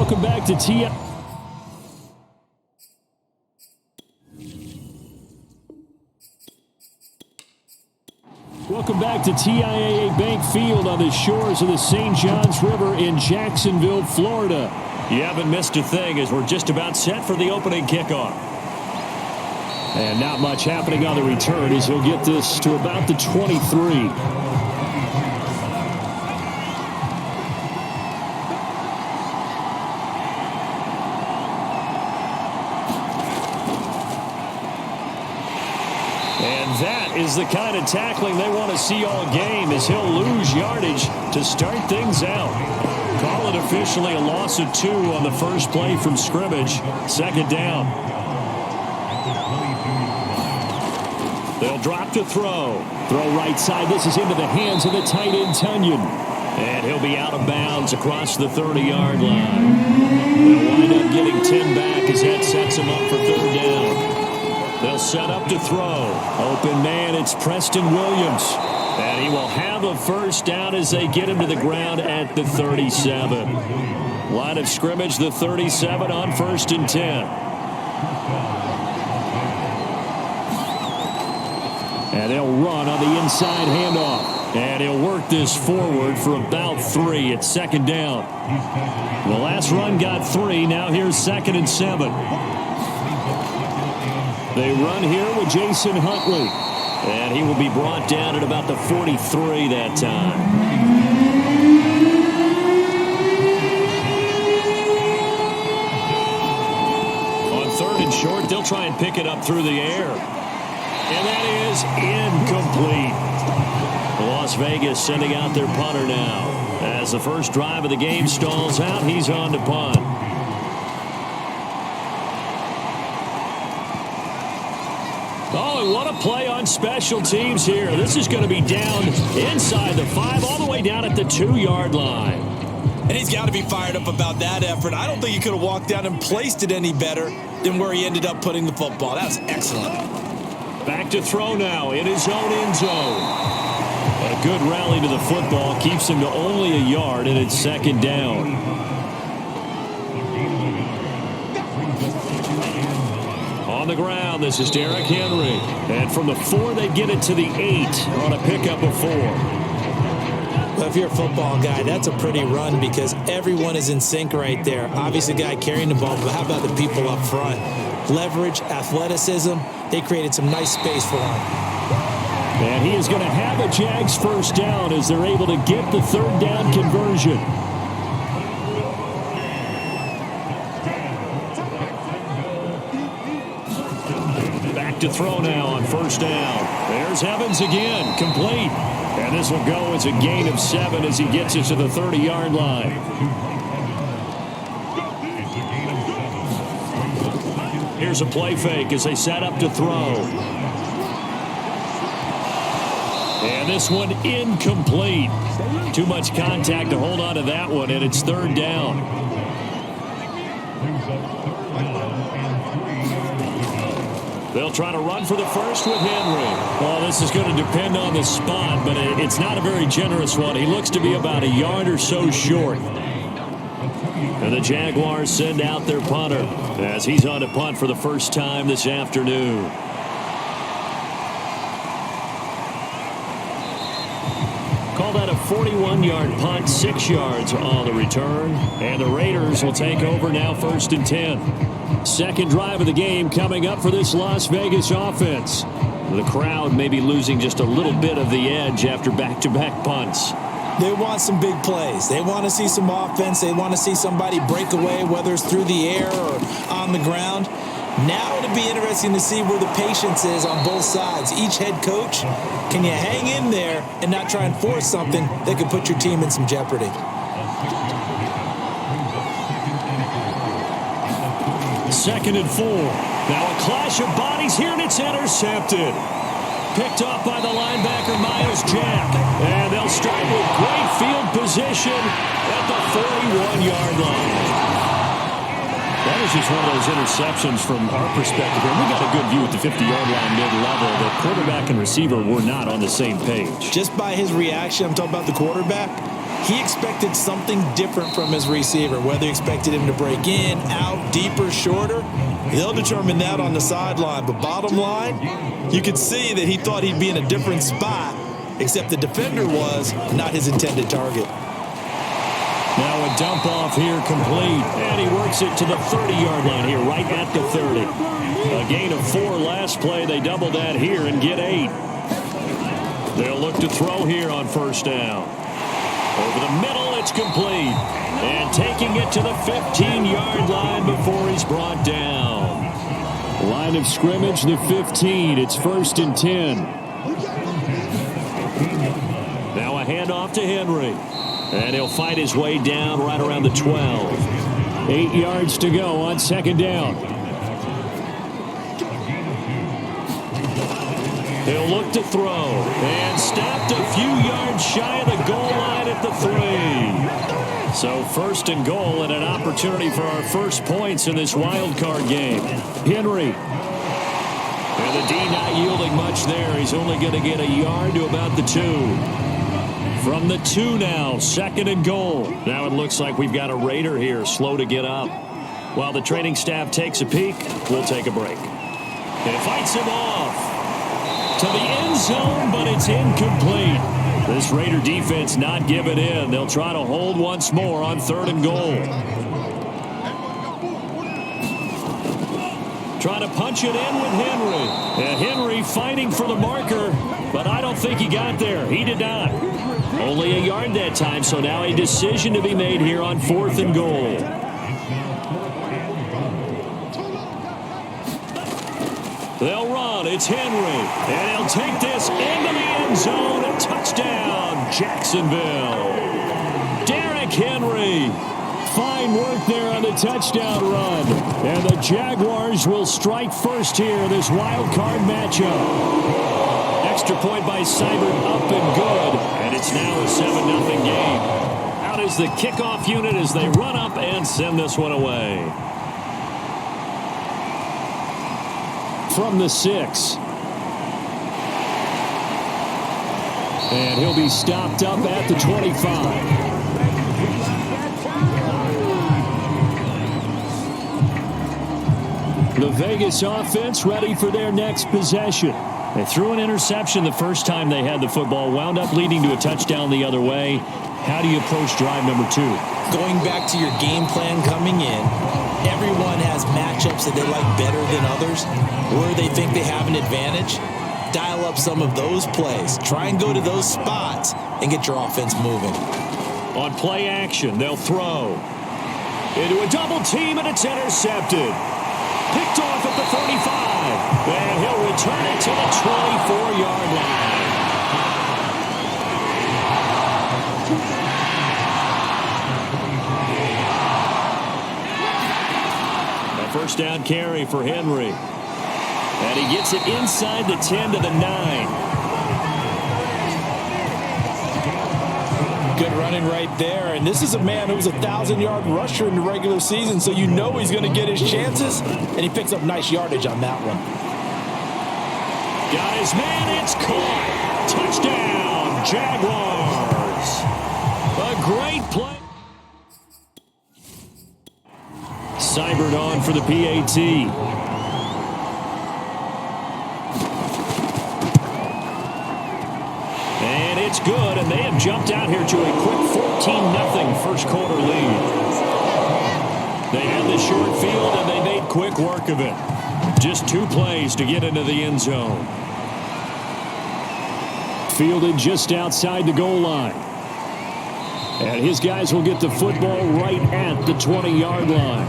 Welcome back to TI. Welcome back to TIAA Bank Field on the shores of the St. Johns River in Jacksonville, Florida. You haven't missed a thing as we're just about set for the opening kickoff. And not much happening on the return as he'll get this to about the 23. That is the kind of tackling they want to see all game as he'll lose yardage to start things out. Call it officially a loss of 2 on the first play from scrimmage. Second down. They'll drop to throw. Throw right side. This is into the hands of the tight end, Tunyon. And he'll be out of bounds across the 30-yard line. They'll wind up getting 10 back as that sets him up for third down. They'll set up to throw. Open man, it's Preston Williams. And he will have a first down as they get him to the ground at the 37. Line of scrimmage, the 37 on 1st and 10. And they'll run on the inside handoff. And he'll work this forward for about 3 at second down. The last run got 3. Now here's 2nd and 7. They run here with Jason Huntley. And he will be brought down at about the 43 that time. On 3rd and short, they'll try and pick it up through the air. And that is incomplete. Las Vegas sending out their punter now. As the first drive of the game stalls out, he's on to punt. Oh, and what a play on special teams here. This is going to be down inside the 5, all the way down at the 2-yard line. And he's got to be fired up about that effort. I don't think he could have walked down and placed it any better than where he ended up putting the football. That was excellent. Back to throw now in his own end zone. A good rally to the football keeps him to only a yard, and it's 2nd down. On the ground, this is Derrick Henry. And from the 4, they get it to the 8 on a pickup of 4. Well, if you're a football guy, that's a pretty run because everyone is in sync right there. Obviously, the guy carrying the ball, but how about the people up front? Leverage, athleticism, they created some nice space for him. And he is going to have a Jags first down as they're able to get the 3rd down conversion. To throw now on 1st down. There's Evans again, complete. And this will go as a gain of 7 as he gets it to the 30-yard line. Here's a play fake as they set up to throw. And this one incomplete. Too much contact to hold on to that one, and it's 3rd down. They'll try to run for the first with Henry. Well, this is going to depend on the spot, but it's not a very generous one. He looks to be about a yard or so short. And the Jaguars send out their punter as he's on to punt for the first time this afternoon. Call that a 41-yard punt, 6 yards on the return. And the Raiders will take over now 1st and 10. Second drive of the game coming up for this Las Vegas offense. The crowd may be losing just a little bit of the edge after back-to-back punts. They want some big plays. They want to see some offense. They want to see somebody break away, whether it's through the air or on the ground. Now it'll be interesting to see where the patience is on both sides. Each head coach, can you hang in there and not try and force something that could put your team in some jeopardy? Second and 4. Now a clash of bodies here, and it's intercepted. Picked off by the linebacker, Miles Jack. And they'll start with great field position at the 41-yard line. That was just one of those interceptions from our perspective here. We got a good view at the 50-yard line mid-level. The quarterback and receiver were not on the same page. Just by his reaction, I'm talking about the quarterback, He expected something different from his receiver, whether he expected him to break in, out, deeper, shorter. They'll determine that on the sideline. But bottom line, you could see that he thought he'd be in a different spot, except the defender was not his intended target. Now a dump off here complete. And he works it to the 30-yard line here, right at the 30. A gain of 4 last play. They double that here and get 8. They'll look to throw here on first down. Over the middle, it's complete. And taking it to the 15-yard line before he's brought down. Line of scrimmage, the 15. It's 1st and 10. Now a handoff to Henry. And he'll fight his way down right around the 12. 8 yards to go on 2nd down. He'll look to throw. And stopped a few yards shy of the goal line at the 3. So 1st and goal and an opportunity for our first points in this wild card game. Henry. And the D not yielding much there. He's only going to get a yard to about the 2. From the 2 now, 2nd and goal. Now it looks like we've got a Raider here, slow to get up. While the training staff takes a peek, we'll take a break. And fights him off to the end zone, but it's incomplete. This Raider defense not giving in. They'll try to hold once more on 3rd and goal. Trying to punch it in with Henry. And Henry fighting for the marker, but I don't think he got there. He did not. Only a yard that time, so now a decision to be made here on 4th and goal. They'll run. It's Henry. And he'll take this into the end zone. A touchdown, Jacksonville. Derrick Henry. Fine work there on the touchdown run. And the Jaguars will strike first here in this wild card matchup. Extra point by Seibert up and good. And it's now a 7-0 game. Out is the kickoff unit as they run up and send this one away. From the 6. And he'll be stopped up at the 25. The Vegas offense ready for their next possession. They threw an interception the first time they had the football, wound up leading to a touchdown the other way. How do you approach drive number 2? Going back to your game plan coming in, everyone has matchups that they like better than others, where they think they have an advantage. Dial up some of those plays. Try and go to those spots and get your offense moving. On play action, they'll throw. Into a double team, and it's intercepted. Picked off at the 35. And he'll return it to the 24-yard line. A first down carry for Henry. And he gets it inside the 10 to the 9. Good running right there. And this is a man who was a 1,000-yard rusher in the regular season, so you know he's going to get his chances. And he picks up nice yardage on that one. Got his man. It's caught. Touchdown, Jaguars. A great play. Seibert on for the PAT. It's good, and they have jumped out here to a quick 14-0 first quarter lead. They had the short field, and they made quick work of it. Just 2 plays to get into the end zone. Fielded just outside the goal line. And his guys will get the football right at the 20-yard line.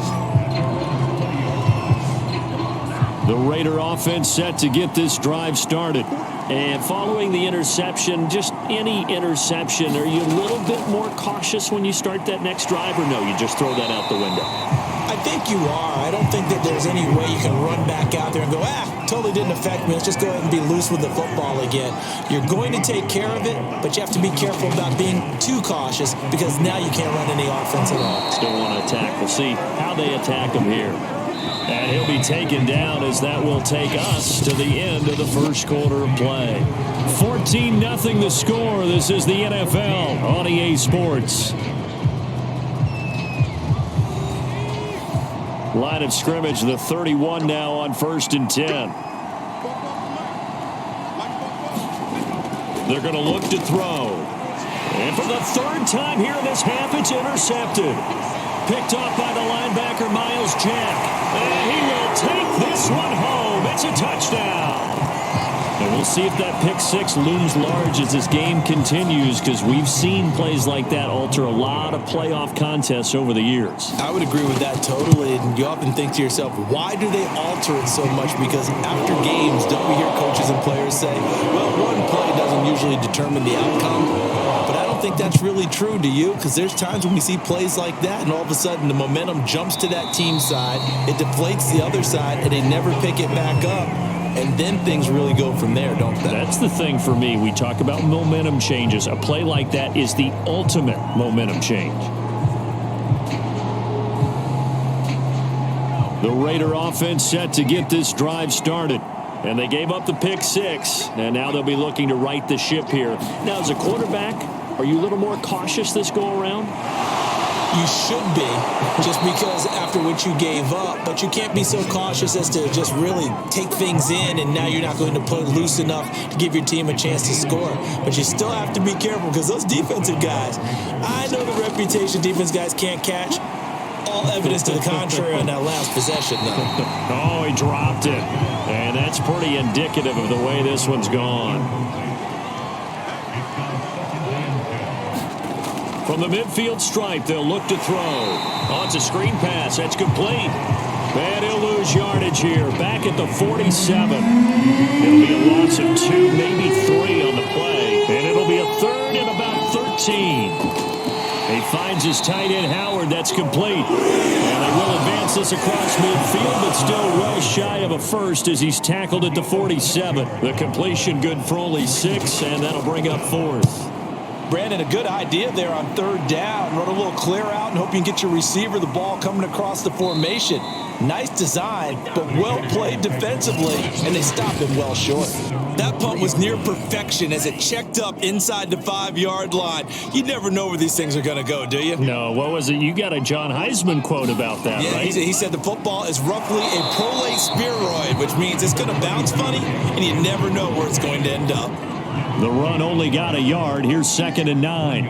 The Raider offense set to get this drive started. And following the interception, just any interception, are you a little bit more cautious when you start that next drive, or no, you just throw that out the window? I think you are. I don't think that there's any way you can run back out there and go, totally didn't affect me. Let's just go ahead and be loose with the football again. You're going to take care of it, but you have to be careful about being too cautious because now you can't run any offense at all. Still want to attack. We'll see how they attack them here. And he'll be taken down as that will take us to the end of the first quarter of play. 14-0 the score. This is the NFL on EA Sports. Line of scrimmage, the 31 now on 1st and 10. They're going to look to throw. And for the third time here in this half, it's intercepted. Picked off by the linebacker, Miles Jack. And he will take this one home. It's a touchdown. And we'll see if that pick six looms large as this game continues, because we've seen plays like that alter a lot of playoff contests over the years. I would agree with that totally. And you often think to yourself, why do they alter it so much? Because after games, don't we hear coaches and players say, well, one play doesn't usually determine the outcome. But I don't think that's really true, do you? Because there's times when we see plays like that, and all of a sudden the momentum jumps to that team side, it deflates the other side, and they never pick it back up. And then things really go from there, don't they? That's the thing for me. We talk about momentum changes. A play like that is the ultimate momentum change. The Raider offense set to get this drive started. And they gave up the pick six. And now they'll be looking to right the ship here. Now, as a quarterback, are you a little more cautious this go around? You should be, just because after what you gave up. But you can't be so cautious as to just really take things in, and now you're not going to put loose enough to give your team a chance to score. But you still have to be careful, because those defensive guys, I know the reputation defense guys can't catch. All evidence to the contrary on that last possession, though. Oh, he dropped it. And that's pretty indicative of the way this one's gone. From the midfield stripe, they'll look to throw. Oh, it's a screen pass. That's complete. And he'll lose yardage here. Back at the 47. It'll be a loss of 2, maybe 3 on the play. And it'll be a third and about 13. He finds his tight end, Howard. That's complete. And they will advance this across midfield, but still well shy of a first as he's tackled at the 47. The completion good for only 6, and that'll bring up 4th. Brandon, a good idea there on 3rd down. Run a little clear out and hope you can get your receiver the ball coming across the formation. Nice design, but well played defensively, and they stopped him well short. That punt was near perfection as it checked up inside the 5-yard line. You never know where these things are going to go, do you? No, what was it? You got a John Heisman quote about that, yeah, right? He said the football is roughly a prolate spheroid, which means it's going to bounce funny, and you never know where it's going to end up. The run only got a yard. Here's 2nd and 9.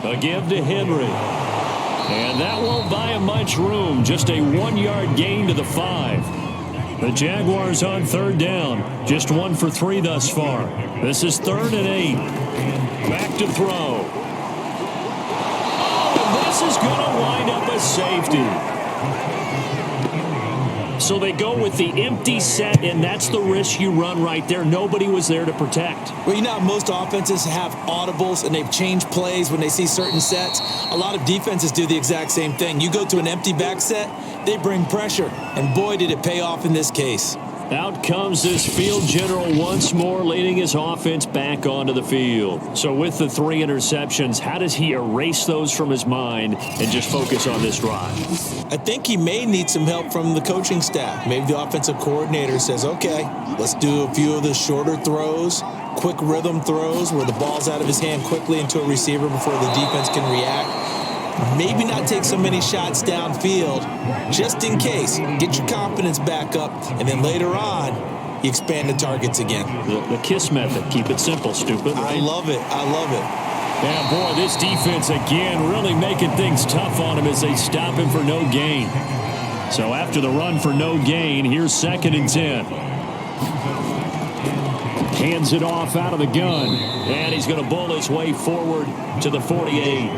A give to Henry. And that won't buy him much room. Just a 1-yard gain to the 5. The Jaguars on 3rd down. Just 1 for 3 thus far. This is 3rd and 8. Back to throw. Oh, and this is going to wind up a safety. So they go with the empty set, and that's the risk you run right there. Nobody was there to protect. Well, you know, most offenses have audibles, and they've changed plays when they see certain sets. A lot of defenses do the exact same thing. You go to an empty back set, they bring pressure, and boy, did it pay off in this case. Out comes this field general once more, leading his offense back onto the field. So with the 3 interceptions, how does he erase those from his mind and just focus on this drive? I think he may need some help from the coaching staff. Maybe the offensive coordinator says, okay, let's do a few of the shorter throws, quick rhythm throws where the ball's out of his hand quickly into a receiver before the defense can react. Maybe not take so many shots downfield, just in case. Get your confidence back up, and then later on, you expand the targets again. The KISS method. Keep it simple, stupid. Right? I love it. I love it. Yeah, boy, this defense again really making things tough on him as they stop him for no gain. So after the run for no gain, here's 2nd and 10. Hands it off out of the gun, and he's going to bull his way forward to the 48.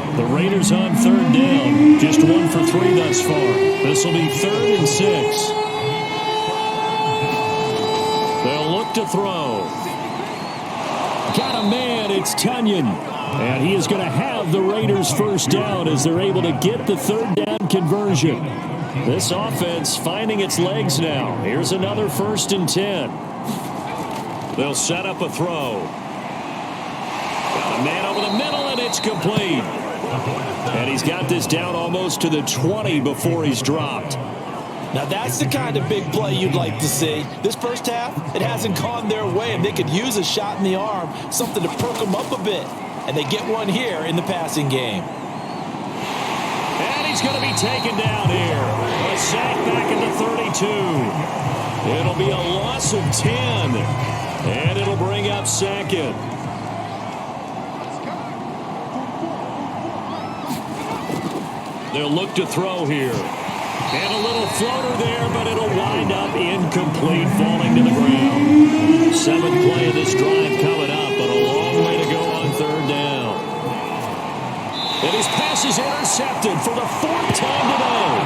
The Raiders on 3rd down. Just 1 for 3 thus far. This will be 3rd and 6. They'll look to throw. Got a man. It's Tunyon. And he is going to have the Raiders first down as they're able to get the 3rd down conversion. This offense finding its legs now. Here's another 1st and 10. They'll set up a throw. Got a man over the middle, and it's complete. And he's got this down almost to the 20 before he's dropped. Now that's the kind of big play you'd like to see. This first half, it hasn't gone their way, and they could use a shot in the arm, something to perk them up a bit. And they get one here in the passing game. And he's going to be taken down here. A sack back at the 32. It'll be a loss of 10. And it'll bring up second. They'll look to throw here. And a little floater there, but it'll wind up incomplete, falling to the ground. Seventh play of this drive coming up, but a long way to go on third down. And his pass is intercepted for the fourth time today.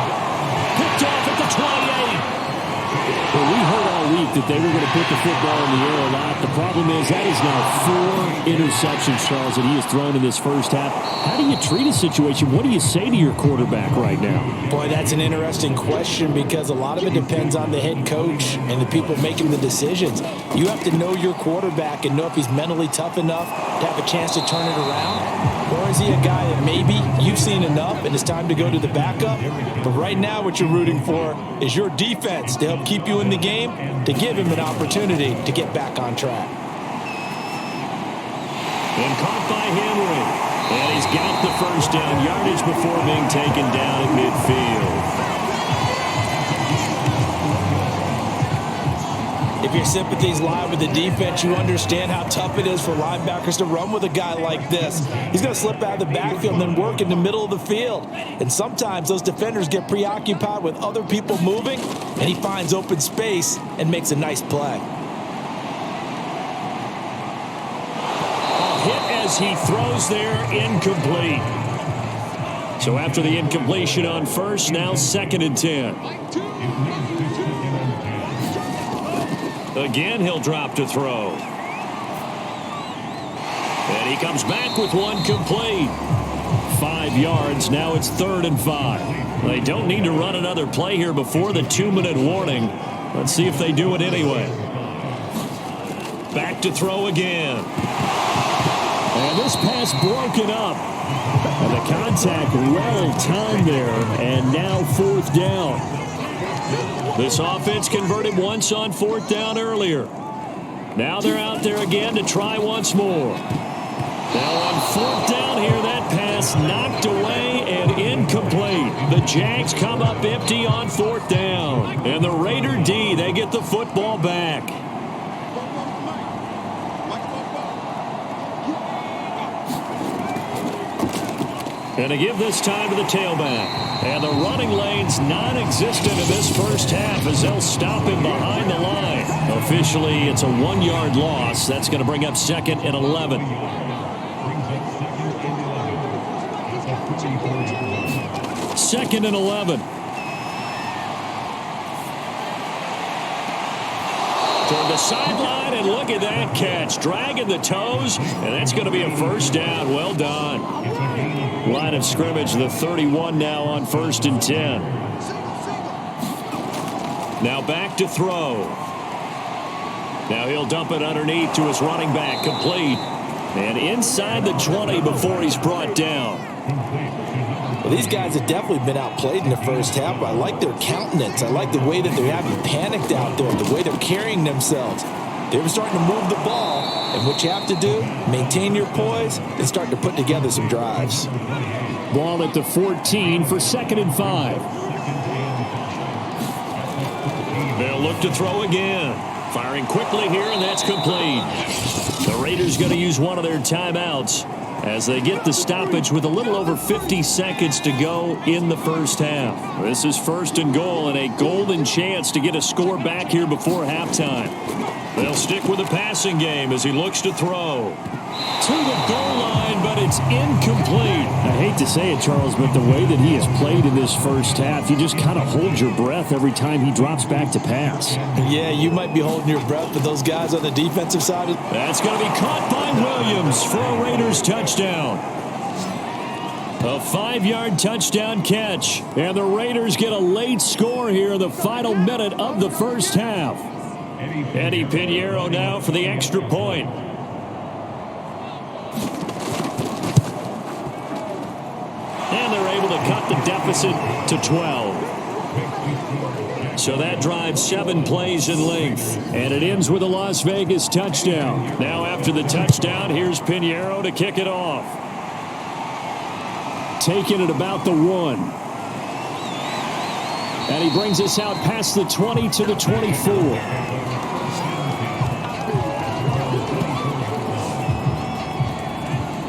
Picked off at the 28. Well, we heard all week that they were going to put the football in the air a lot. The problem is that is now 4 interceptions, Charles, that he has thrown in this first half. How do you treat a situation? What do you say to your quarterback right now? Boy, that's an interesting question because a lot of it depends on the head coach and the people making the decisions. You have to know your quarterback and know if he's mentally tough enough to have a chance to turn it around. Or is he a guy that maybe you've seen enough and it's time to go to the backup? But right now what you're rooting for is your defense to help keep you in the game, to give him an opportunity to get back on track. And caught by Henry. And he's got the first down yardage before being taken down at midfield. If your sympathies lie with the defense, you understand how tough it is for linebackers to run with a guy like this. He's going to slip out of the backfield and then work in the middle of the field. And sometimes those defenders get preoccupied with other people moving, and he finds open space and makes a nice play. A hit as he throws there, incomplete. So after the incompletion on first, now 2nd and 10. Again, he'll drop to throw. And he comes back with one complete. 5 yards. Now it's 3rd and 5. They don't need to run another play here before the 2-minute warning. Let's see if they do it anyway. Back to throw again. And this pass broken up. And the contact well timed there. And now 4th down. This offense converted once on 4th down earlier. Now they're out there again to try once more. Now on 4th down here, that pass knocked away and incomplete. The Jags come up empty on 4th down. And the Raider D, they get the football back. And to give this time to the tailback. And the running lane's non-existent in this first half as they'll stop him behind the line. Officially, it's a 1-yard loss. That's going to bring up 2nd and 11. 2nd and 11. Toward the sideline, and look at that catch. Dragging the toes, and that's going to be a first down. Well done. Line of scrimmage, the 31 now on 1st and 10. Now back to throw. Now he'll dump it underneath to his running back, complete. And inside the 20 before he's brought down. Well, these guys have definitely been outplayed in the first half. I like their countenance. I like the way that they're having panicked out there, the way they're carrying themselves. They're starting to move the ball, and what you have to do, maintain your poise and start to put together some drives. Ball at the 14 for 2nd and 5. They'll look to throw again. Firing quickly here, and that's complete. The Raiders going to use one of their timeouts as they get the stoppage with a little over 50 seconds to go in the first half. This is 1st and goal and a golden chance to get a score back here before halftime. They'll stick with the passing game as he looks to throw. To the goal line, but it's incomplete. I hate to say it, Charles, but the way that he has played in this first half, you just kind of hold your breath every time he drops back to pass. Yeah, you might be holding your breath, but those guys on the defensive side. That's going to be caught by Williams for a Raiders touchdown. A 5-yard touchdown catch. And the Raiders get a late score here in the final minute of the first half. Eddie Pinheiro now for the extra point. the deficit to 12. So that drive 7 plays in length. And it ends with a Las Vegas touchdown. Now after the touchdown, here's Pinheiro to kick it off. Taking it about the 1. And he brings us out past the 20 to the 24.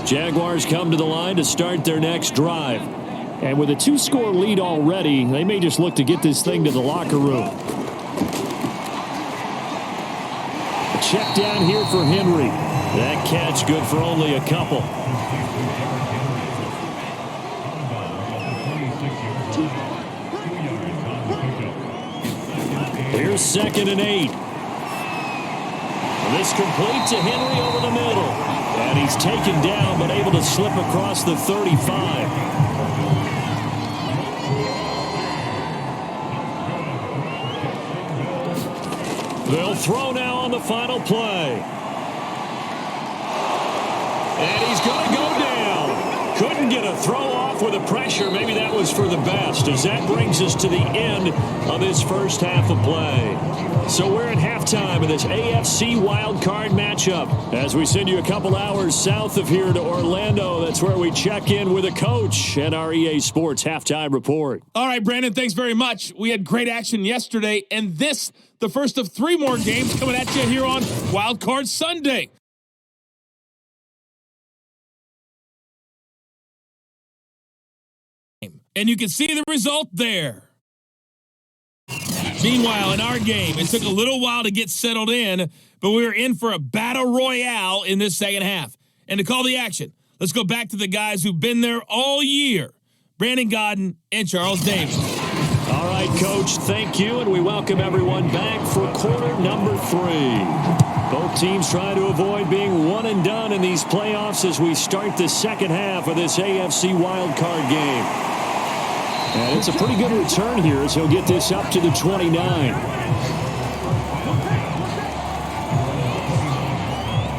Jaguars come to the line to start their next drive. And with a 2-score lead already, they may just look to get this thing to the locker room. A check down here for Henry. That catch good for only a couple. Here's 2nd and 8. This complete to Henry over the middle. And he's taken down, but able to slip across the 35. They'll throw now on the final play. And he's going to go down. Couldn't get a throw off with the pressure. Maybe that was for the best, as that brings us to the end of this first half of play. So we're at halftime of this AFC wildcard matchup. As we send you a couple hours south of here to Orlando, that's where we check in with a coach and our EA Sports halftime report. All right, Brandon, thanks very much. We had great action yesterday, and this, the first of 3 more games coming at you here on Wildcard Sunday. And you can see the result there. Meanwhile, in our game, it took a little while to get settled in, but we were in for a battle royale in this second half. And to call the action, let's go back to the guys who've been there all year, Brandon Godden and Charles Davis. All right, Coach, thank you, and we welcome everyone back for quarter number 3. Both teams trying to avoid being one and done in these playoffs as we start the second half of this AFC wildcard game. And it's a pretty good return here as he'll get this up to the 29.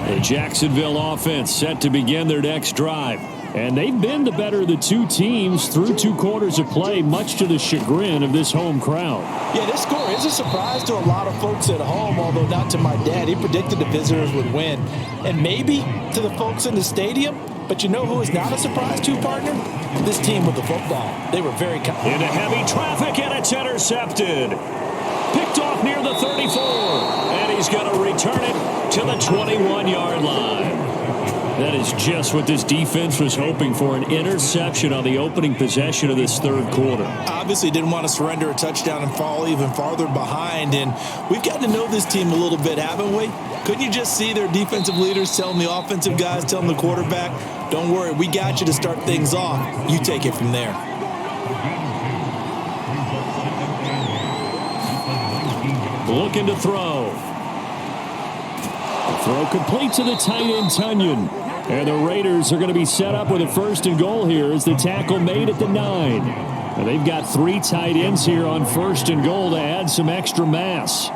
The Jacksonville offense set to begin their next drive. And they've been the better of the 2 teams through 2 quarters of play, much to the chagrin of this home crowd. Yeah, this score is a surprise to a lot of folks at home, although not to my dad. He predicted the visitors would win. And maybe to the folks in the stadium. But you know who is not a surprise to, partner? This team with the football. They were very confident. Into heavy traffic, and it's intercepted. Picked off near the 34. And he's going to return it to the 21-yard line. That is just what this defense was hoping for, an interception on the opening possession of this third quarter. Obviously didn't want to surrender a touchdown and fall even farther behind. And we've gotten to know this team a little bit, haven't we? Couldn't you just see their defensive leaders telling the offensive guys, telling the quarterback, don't worry, we got you to start things off. You take it from there. Looking to throw. Throw complete to the tight end, Tunyon. And the Raiders are going to be set up with a 1st and goal here as the tackle made at the 9. And they've got 3 tight ends here on 1st and goal to add some extra mass.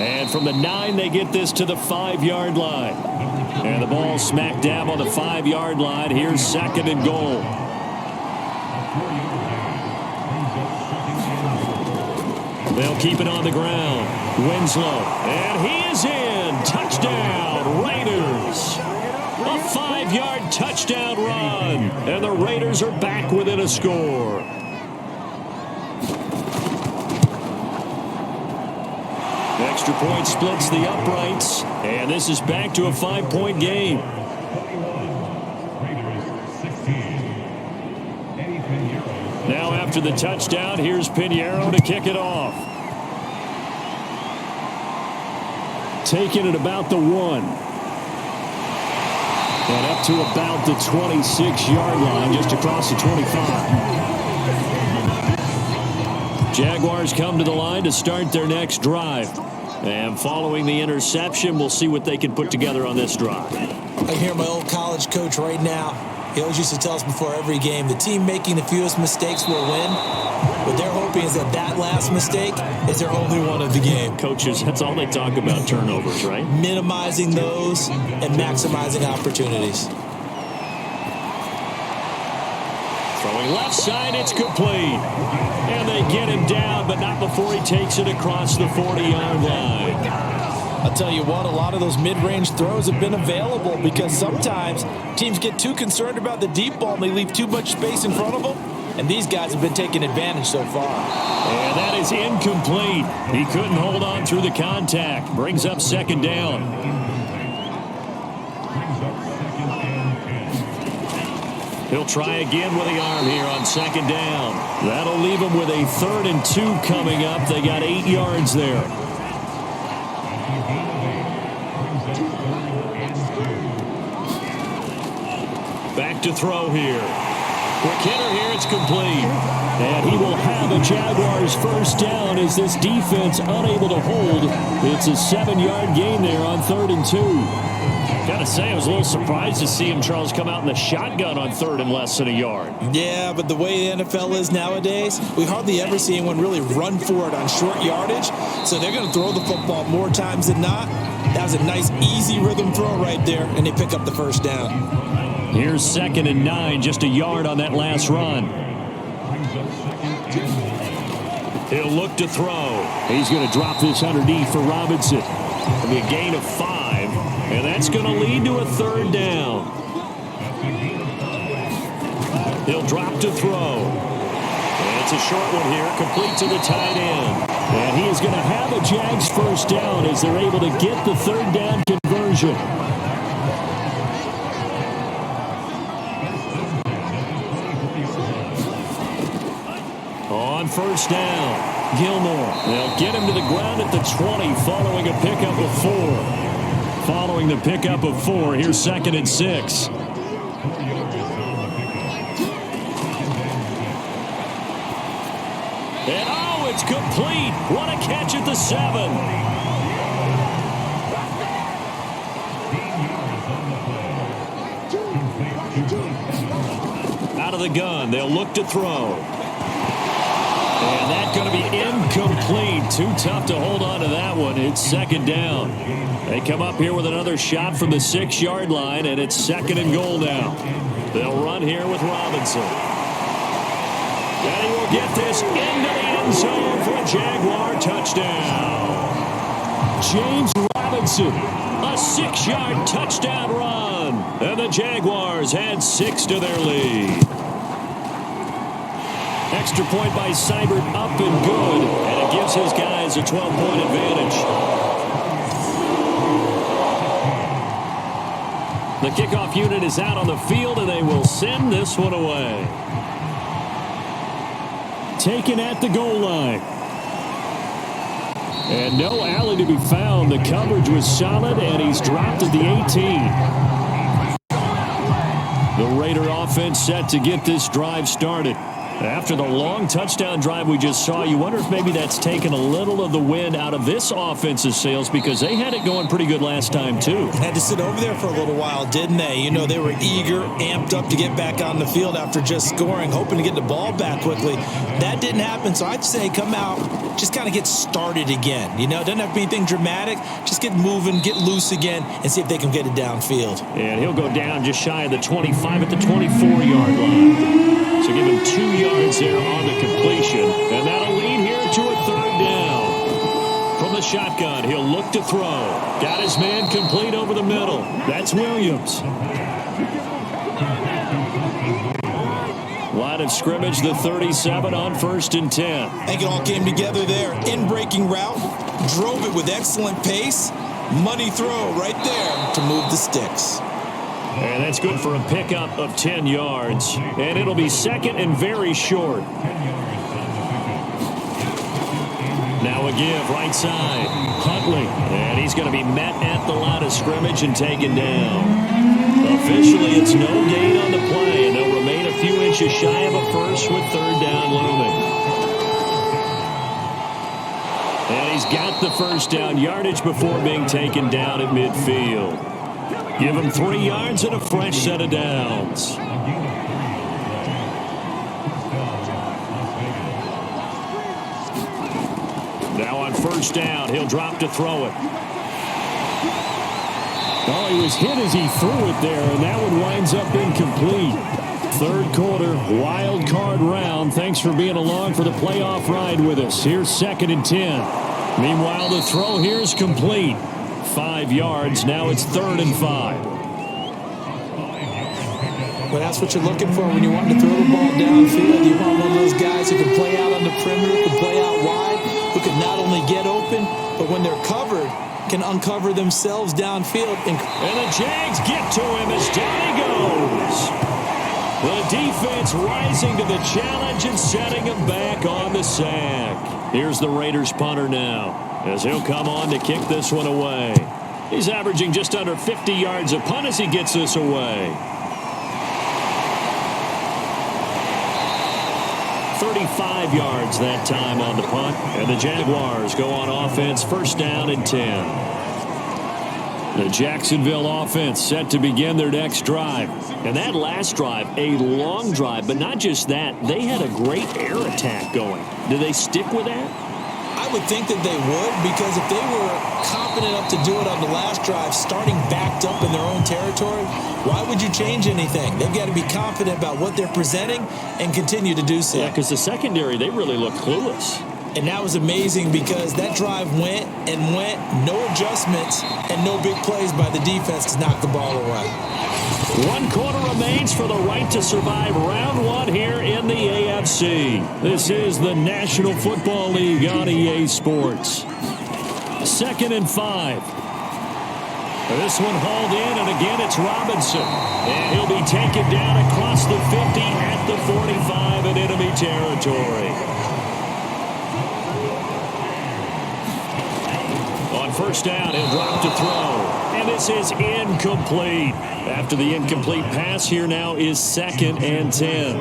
And from the 9, they get this to the 5-yard line. And the ball smack dab on the 5-yard line. Here's 2nd and goal. They'll keep it on the ground. Winslow. And he is in. Touchdown, Raiders. A 5-yard touchdown run. And the Raiders are back within a score. Extra point splits the uprights. And this is back to a 5-point game. Now after the touchdown, here's Pinheiro to kick it off. Taking it about the 1. And up to about the 26-yard line, just across the 25. Jaguars come to the line to start their next drive. And following the interception, we'll see what they can put together on this drive. I hear my old college coach right now. He always used to tell us before every game, the team making the fewest mistakes will win. What they're hoping is that that last mistake is their only one of the game. Coaches, that's all they talk about, turnovers, right? Minimizing those and maximizing opportunities. Going left side, it's complete. And they get him down, but not before he takes it across the 40-yard line. I'll tell you what, a lot of those mid-range throws have been available because sometimes teams get too concerned about the deep ball and they leave too much space in front of them. And these guys have been taking advantage so far. And that is incomplete. He couldn't hold on through the contact. Brings up second down. He'll try again with the arm here on second down. That'll leave him with a 3rd and 2 coming up. They got 8 yards there. Back to throw here. Quick hitter here, it's complete. And he will have a Jaguars first down as this defense unable to hold. It's a 7-yard gain there on 3rd and 2. Gotta say, I was a little surprised to see him, Charles, come out in the shotgun on 3rd and less than a yard. Yeah, but the way the NFL is nowadays, we hardly ever see anyone really run for it on short yardage. So they're going to throw the football more times than not. That was a nice, easy rhythm throw right there, and they pick up the first down. Here's 2nd and 9, just a yard on that last run. He'll look to throw. He's going to drop this underneath for Robinson. It'll be a gain of 5, and that's going to lead to a 3rd down. He'll drop to throw. And it's a short one here, complete to the tight end. And he is going to have a Jags first down as they're able to get the 3rd down conversion. On first down, Gilmore. They'll get him to the ground at the 20 following a pickup of 4. Following the pickup of 4, here's 2nd and 6. And oh, it's complete. What a catch at the 7. Out of the gun, they'll look to throw. And that's going to be incomplete. Too tough to hold on to that one. It's 2nd down. They come up here with another shot from the 6-yard line, and it's 2nd and goal now. They'll run here with Robinson. And he will get this into the end zone for a Jaguar touchdown. James Robinson, a 6-yard touchdown run. And the Jaguars had 6 to their lead. Extra point by Seibert, up and good, and it gives his guys a 12-point advantage. The kickoff unit is out on the field, and they will send this one away. Taken at the goal line. And no alley to be found. The coverage was solid, and he's dropped at the 18. The Raider offense set to get this drive started. After the long touchdown drive we just saw, you wonder if maybe that's taken a little of the wind out of this offense's sails because they had it going pretty good last time, too. Had to sit over there for a little while, didn't they? You know, they were eager, amped up to get back on the field after just scoring, hoping to get the ball back quickly. That didn't happen, so I'd say come out, just kind of get started again. You know, it doesn't have to be anything dramatic. Just get moving, get loose again, and see if they can get it downfield. And he'll go down just shy of the 25 at the 24-yard line. So give him 2 yards there on the completion. And that'll lead here to a 3rd down. From the shotgun, he'll look to throw. Got his man complete over the middle. That's Williams. Line of scrimmage, the 37 on 1st and 10. I think it all came together there. In-breaking route, drove it with excellent pace. Money throw right there to move the sticks. And that's good for a pickup of 10 yards. And it'll be 2nd and very short. Now a give, right side. Huntley. And he's going to be met at the line of scrimmage and taken down. Officially, it's no gain on the play. And they'll remain a few inches shy of a first with 3rd down looming. And he's got the first down yardage before being taken down at midfield. Give him 3 yards and a fresh set of downs. Now on 1st down, he'll drop to throw it. Oh, he was hit as he threw it there, and that one winds up incomplete. Third quarter, wild card round. Thanks for being along for the playoff ride with us. Here's 2nd and 10. Meanwhile, the throw here is complete. 5 yards. Now it's 3rd and 5. Well, that's what you're looking for when you want to throw the ball downfield. You want one of those guys who can play out on the perimeter, who can play out wide, who can not only get open, but when they're covered, can uncover themselves downfield. And the Jags get to him as down he goes. The defense rising to the challenge and setting him back on the sack. Here's the Raiders punter now, as he'll come on to kick this one away. He's averaging just under 50 yards a punt as he gets this away. 35 yards that time on the punt, and the Jaguars go on offense, 1st down and 10. The Jacksonville offense set to begin their next drive. And that last drive, a long drive, but not just that. They had a great air attack going. Do they stick with that? I would think that they would, because if they were confident enough to do it on the last drive, starting backed up in their own territory, why would you change anything? They've got to be confident about what they're presenting and continue to do so. Yeah, because the secondary, they really look clueless. And that was amazing because that drive went and went, no adjustments, and no big plays by the defense to knock the ball away. 1 quarter remains for the right to survive round 1 here in the AFC. This is the National Football League on EA Sports. 2nd and 5. This one hauled in, and again it's Robinson. And he'll be taken down across the 50 at the 45 in enemy territory. On 1st down, he'll drop to throw. And this is incomplete. After the incomplete pass, here now is 2nd and 10.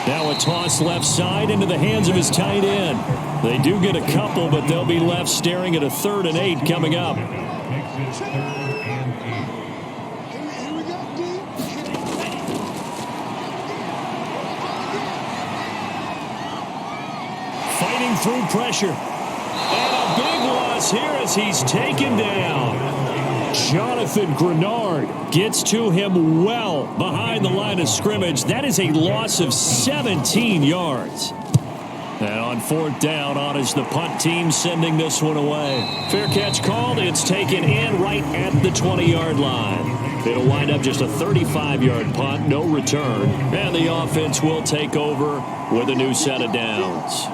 Now a toss left side into the hands of his tight end. They do get a couple, but they'll be left staring at a 3rd and 8 coming up. Fighting through pressure. And a big loss here as he's taken down. Jonathan Grenard gets to him well behind the line of scrimmage. That is a loss of 17 yards. And on 4th down, on is the punt team sending this one away. Fair catch called. It's taken in right at the 20-yard line. It'll wind up just a 35-yard punt, no return. And the offense will take over with a new set of downs.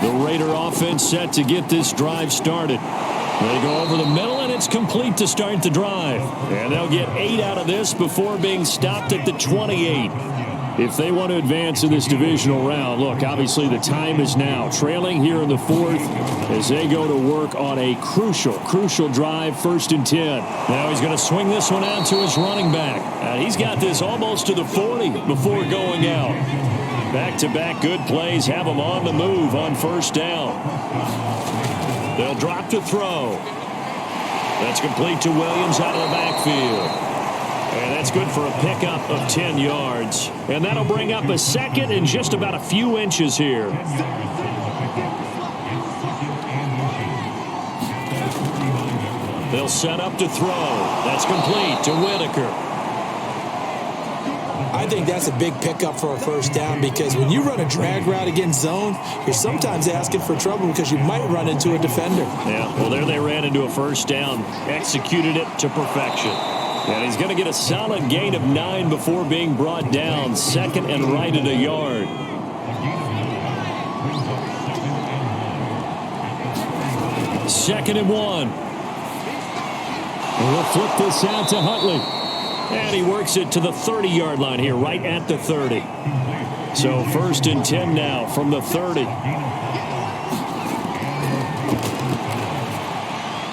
The Raider offense set to get this drive started. They go over the middle, and it's complete to start the drive. And they'll get 8 out of this before being stopped at the 28. If they want to advance in this divisional round, look, obviously the time is now. Trailing here in the 4th as they go to work on a crucial drive, 1st and 10. Now he's going to swing this one out to his running back. He's got this almost to the 40 before going out. Back-to-back good plays have him on the move on 1st down. They'll drop to throw. That's complete to Williams out of the backfield. And that's good for a pickup of 10 yards. And that'll bring up a 2nd and just about a few inches here. They'll set up to throw. That's complete to Whitaker. I think that's a big pickup for a 1st down, because when you run a drag route against zone, you're sometimes asking for trouble because you might run into a defender. Yeah, well, there they ran into a 1st down, executed it to perfection. And he's going to get a solid gain of 9 before being brought down, 2nd and right at a yard. Second and 1. And we'll flip this out to Huntley. And he works it to the 30-yard line here, right at the 30. So 1st and 10 now from the 30.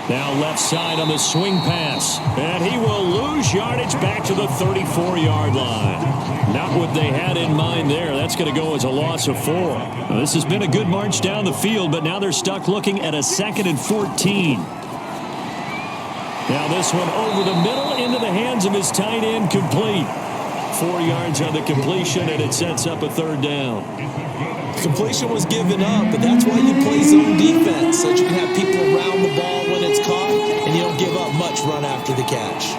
Now left side on the swing pass. And he will lose yardage back to the 34-yard line. Not what they had in mind there. That's going to go as a loss of 4. Now, this has been a good march down the field, but now they're stuck looking at a 2nd and 14. Now this one over the middle into the hands of his tight end, complete. 4 yards on the completion, and it sets up a third down. Completion was given up, but that's why you play zone defense, so that you can have people around the ball when it's caught, and you don't give up much run after the catch.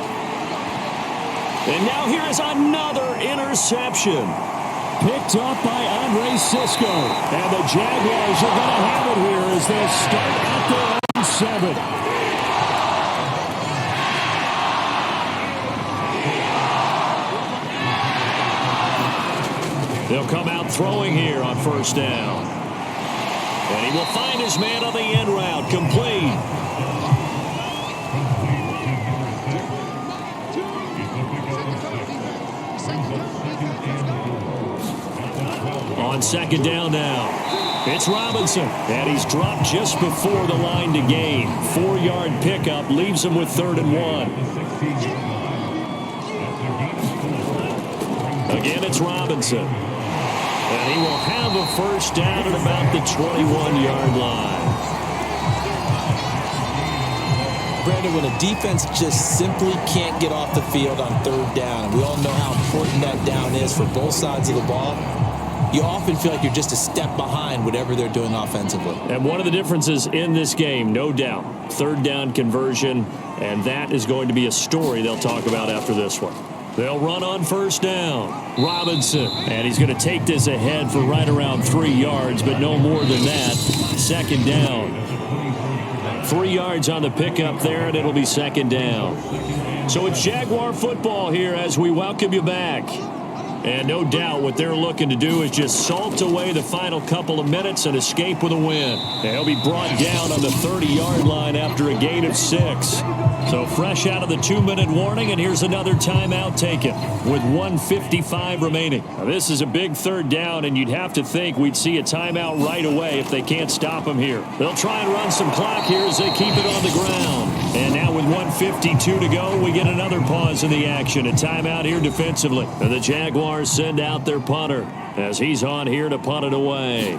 And now here is another interception. Picked up by Andre Cisco. And the Jaguars are going to have it here as they start at their own 7. They'll come out throwing here on first down. And he will find his man on the end route. Complete. On second down now, it's Robinson, and he's dropped just before the line to gain. 4-yard pickup leaves him with 3rd and 1. Again, it's Robinson, and he will have a first down at about the 21-yard line. Brandon, when a defense just simply can't get off the field on 3rd down, and we all know how important that down is for both sides of the ball, you often feel like you're just a step behind whatever they're doing offensively. And one of the differences in this game, no doubt, 3rd down conversion, and that is going to be a story they'll talk about after this one. They'll run on first down. Robinson, and he's going to take this ahead for right around 3 yards, but no more than that. Second down. 3 yards on the pickup there, and it'll be second down. So it's Jaguar football here as we welcome you back. And no doubt what they're looking to do is just salt away the final couple of minutes and escape with a win. They'll be brought down on the 30-yard line after a gain of 6. So fresh out of the 2-minute warning, and here's another timeout taken with 1:55 remaining. Now, this is a big 3rd down, and you'd have to think we'd see a timeout right away if they can't stop them here. They'll try and run some clock here as they keep it on the ground. And now with 1:52 to go, we get another pause in the action. A timeout here defensively. And the Jaguars send out their punter as he's on here to punt it away.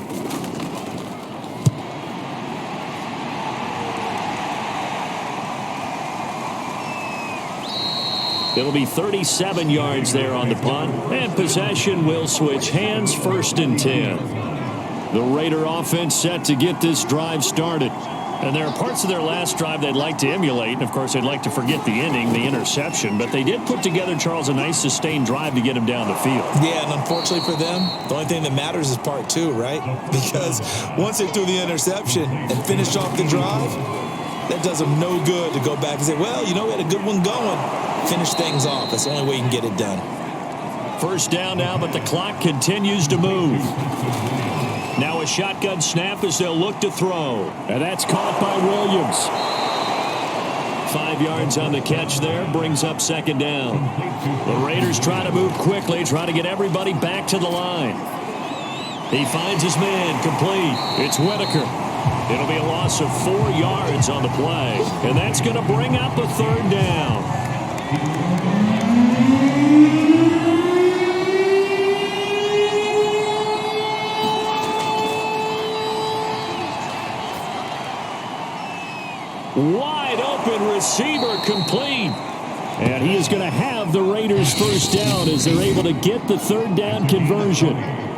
It'll be 37 yards there on the punt, and possession will switch hands, 1st and 10. The Raider offense set to get this drive started. And there are parts of their last drive they'd like to emulate. And, of course, they'd like to forget the ending, the interception. But they did put together, Charles, a nice sustained drive to get him down the field. Yeah, and unfortunately for them, the only thing that matters is part 2, right? Because once they threw the interception and finished off the drive, that does them no good to go back and say, well, you know, we had a good one going. Finish things off. That's the only way you can get it done. First down now, but the clock continues to move. Now a shotgun snap as they'll look to throw. And that's caught by Williams. 5 yards on the catch there, brings up second down. The Raiders try to move quickly, try to get everybody back to the line. He finds his man, complete. It's Whitaker. It'll be a loss of 4 yards on the play. And that's going to bring up a third down. Wide open receiver, complete. And he is going to have the Raiders first down as they're able to get the 3rd down conversion.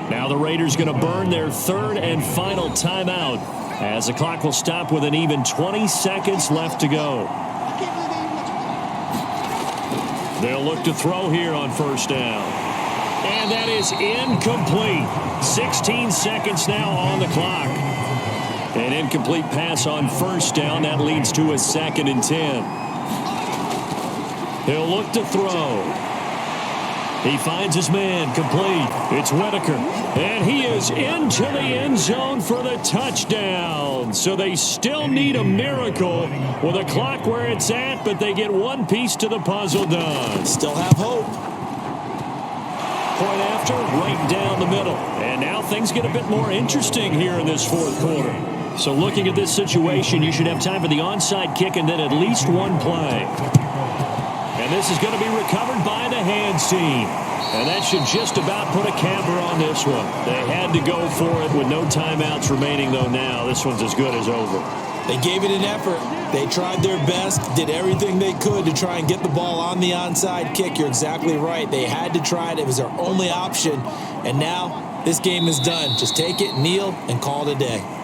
Now the Raiders going to burn their 3rd and final timeout as the clock will stop with an even 20 seconds left to go. They'll look to throw here on first down. And that is incomplete. 16 seconds now on the clock. An incomplete pass on first down. That leads to a 2nd and 10. He'll look to throw. He finds his man, complete. It's Whitaker. And he is into the end zone for the touchdown. So they still need a miracle with a clock where it's at, but they get one piece to the puzzle done. Still have hope. Point after, right down the middle. And now things get a bit more interesting here in this 4th quarter. So looking at this situation, you should have time for the onside kick and then at least one play. And this is going to be recovered by the hands team. And that should just about put a capper on this one. They had to go for it with no timeouts remaining, though now. This one's as good as over. They gave it an effort. They tried their best, did everything they could to try and get the ball on the onside kick. You're exactly right. They had to try it. It was their only option. And now this game is done. Just take it, kneel, and call it a day.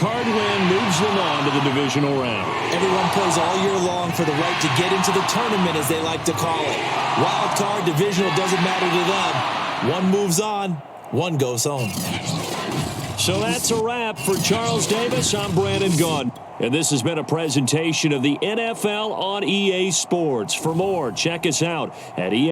Card win moves them on to the divisional round. Everyone plays all year long for the right to get into the tournament, as they like to call it. Wild card, divisional, doesn't matter to them. One moves on, one goes home. So that's a wrap for Charles Davis. I'm Brandon Gaudin. And this has been a presentation of the NFL on EA Sports. For more, check us out at EA.